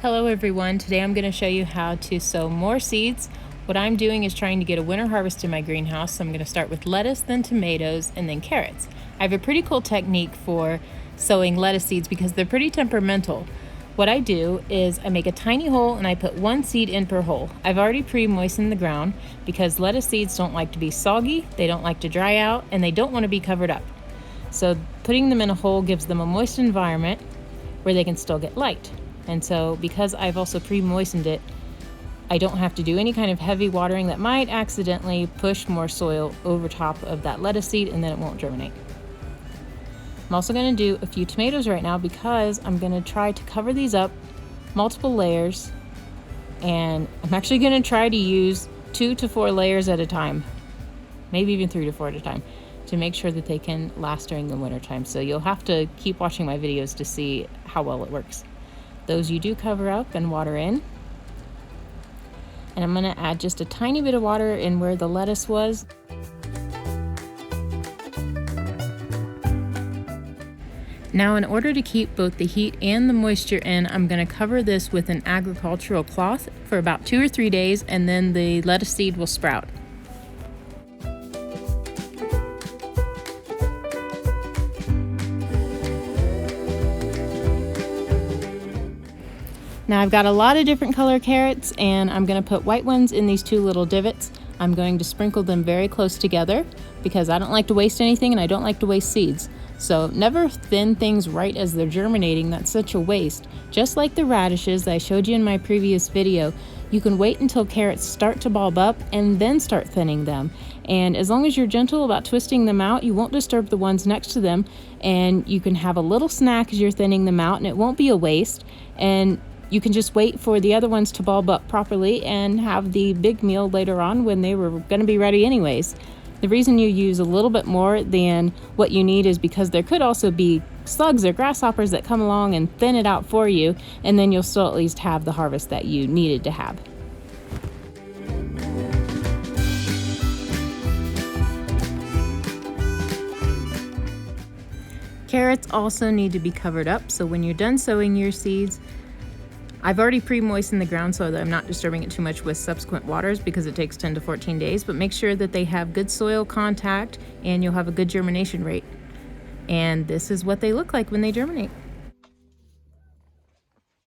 Hello everyone, today I'm going to show you how to sow more seeds. What I'm doing is trying to get a winter harvest in my greenhouse, so I'm going to start with lettuce, then tomatoes, and then carrots. I have a pretty cool technique for sowing lettuce seeds because they're pretty temperamental. What I do is I make a tiny hole and I put one seed in per hole. I've already pre-moistened the ground because lettuce seeds don't like to be soggy, they don't like to dry out, and they don't want to be covered up. So putting them in a hole gives them a moist environment where they can still get light. And so because I've also pre-moistened it, I don't have to do any kind of heavy watering that might accidentally push more soil over top of that lettuce seed and then it won't germinate. I'm also going to do a few tomatoes right now because I'm going to try to cover these up multiple layers, and I'm actually going to try to use 2 to 4 layers at a time, maybe even 3 to 4 at a time, to make sure that they can last during the winter time. So you'll have to keep watching my videos to see how well it works. Those you do cover up and water in. And I'm going to add just a tiny bit of water in where the lettuce was. Now, in order to keep both the heat and the moisture in, I'm going to cover this with an agricultural cloth for about 2 or 3 days, and then the lettuce seed will sprout. Now I've got a lot of different color carrots, and I'm going to put white ones in these 2 little divots. I'm going to sprinkle them very close together because I don't like to waste anything and I don't like to waste seeds. So never thin things right as they're germinating, that's such a waste. Just like the radishes that I showed you in my previous video, you can wait until carrots start to bulb up and then start thinning them. And as long as you're gentle about twisting them out, you won't disturb the ones next to them, and you can have a little snack as you're thinning them out and it won't be a waste. And you can just wait for the other ones to bulb up properly and have the big meal later on when they were going to be ready anyways. The reason you use a little bit more than what you need is because there could also be slugs or grasshoppers that come along and thin it out for you, and then you'll still at least have the harvest that you needed to have. Carrots also need to be covered up, so when you're done sowing your seeds, I've already pre-moistened the ground so that I'm not disturbing it too much with subsequent waters because it takes 10 to 14 days, but make sure that they have good soil contact and you'll have a good germination rate. And this is what they look like when they germinate.